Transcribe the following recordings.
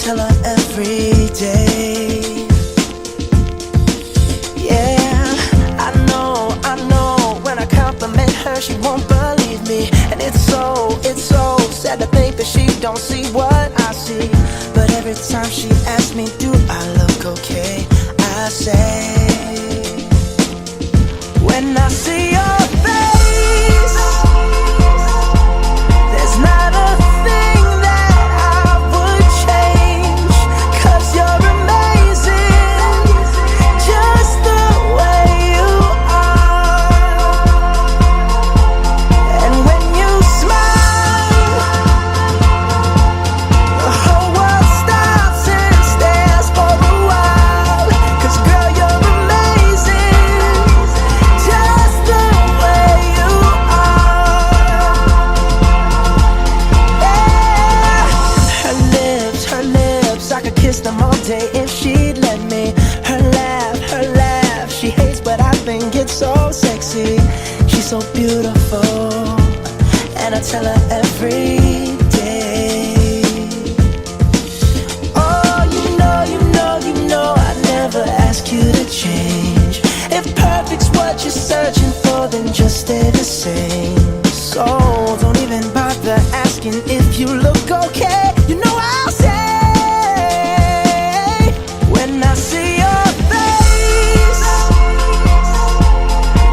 tell her every day. Yeah, I know, when I compliment her, she won't believe me. And it's so sad to think that she don't see what I see. But every time she asks me, do I look okay, I say, when I see your face, there's not a thing that I would change. 'Cause you're amazing, just the way you are. And when you smile, the whole world stops and stares for a while. 'Cause girl, you're amazing, just the way you are. Yeah. Her lips, I could kiss them all day if she'd let me. Her laugh, she hates but I think it's so sexy. She's so beautiful, and I tell her every day. Oh, you know, I never ask you to change. If perfect's what you're searching for, then just stay the same. So don't even bother asking if you look okay. You know I'll say, when I see your face,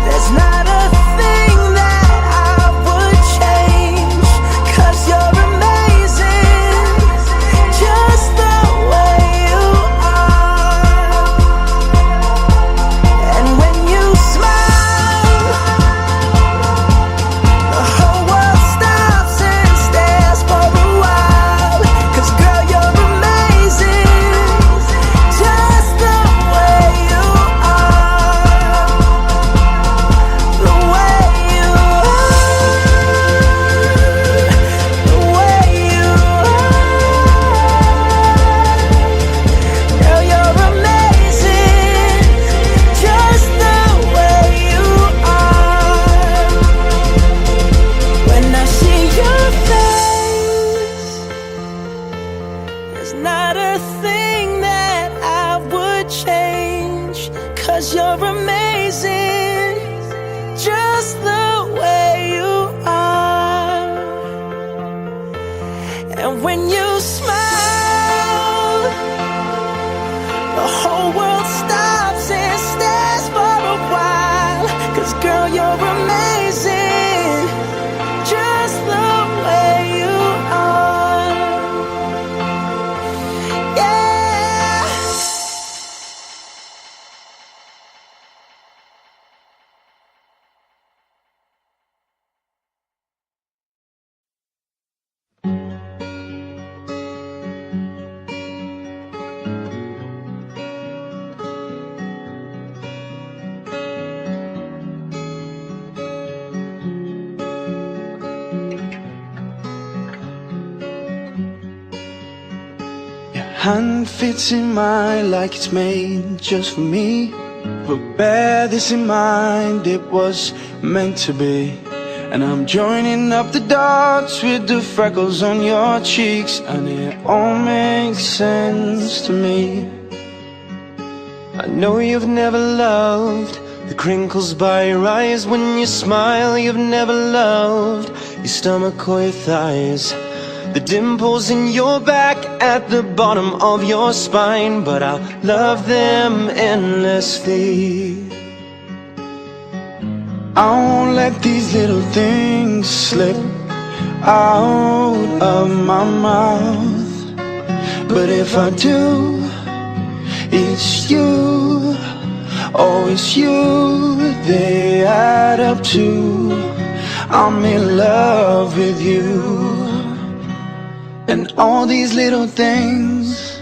there's not a thing that I would change. 'Cause you're amazing, just the way you are. And when you smile, the whole world stops and stares for a while. 'Cause girl, you're amazing, just the way you are. The way you are, the way you are. Girl, you're amazing, just the way you are. When I see your face, there's not a thing that I would change. 'Cause you're amazing, just the way you are. And when you smile, the whole world stops and stares for a while. 'Cause girl, you're amazing, just the way you are. Yeah. Hand fits in mine like it's made just for me. But bear this in mind, it was meant to be. And I'm joining up the dots with the freckles on your cheeks, and it all makes sense to me. I know you've never loved the crinkles by your eyes when you smile. You've never loved your stomach or your thighs, the dimples in your back at the bottom of your spine. But I'll love them endlessly. I won't let these little things slip out of my mouth. But if I do, it's you, oh it's you they add up to. I'm in love with you. And all these little things.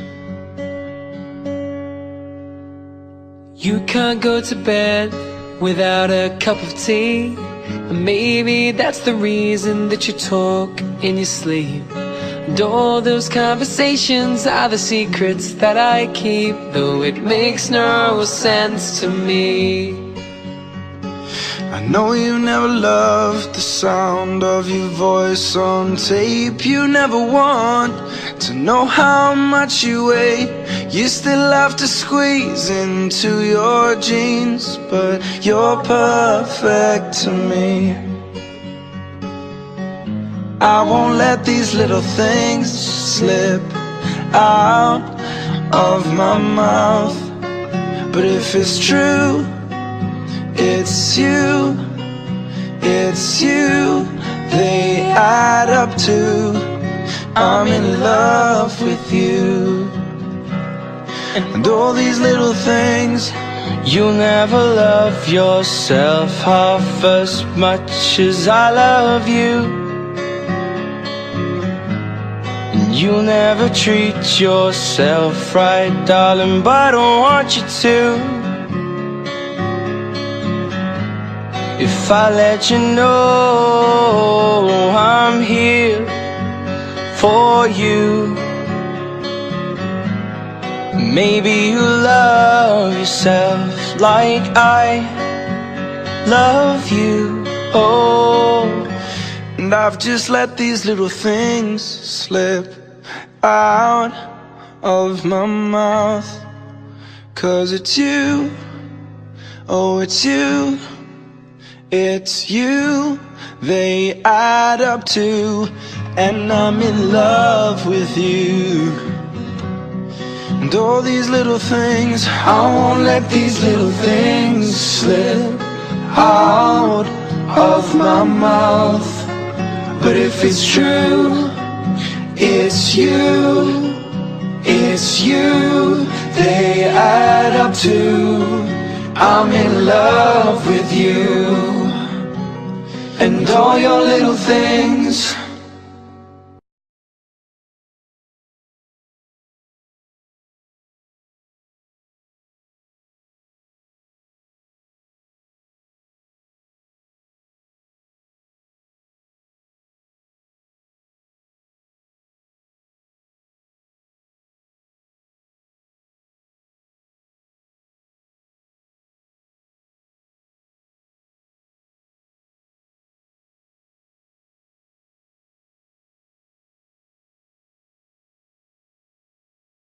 You can't go to bed without a cup of tea, and maybe that's the reason that you talk in your sleep. And all those conversations are the secrets that I keep, though it makes no sense to me. I know you never loved the sound of your voice on tape. You never want to know how much you weigh. You still have to squeeze into your jeans, but you're perfect to me. I won't let these little things slip out of my mouth. But if it's true, it's you, it's you, they add up to I'm in love with you. And all these little things. You'll never love yourself half as much as I love you. You'll never treat yourself right, darling, but I don't want you to. If I let you know I'm here for you, maybe you'll love yourself like I love you. Oh, and I've just let these little things slip out of my mouth. 'Cause it's you, oh it's you, it's you, they add up to, and I'm in love with you. And all these little things, I won't let these little things slip out of my mouth. But if it's true, it's you, it's you, they add up to I'm in love with you. And all your little things.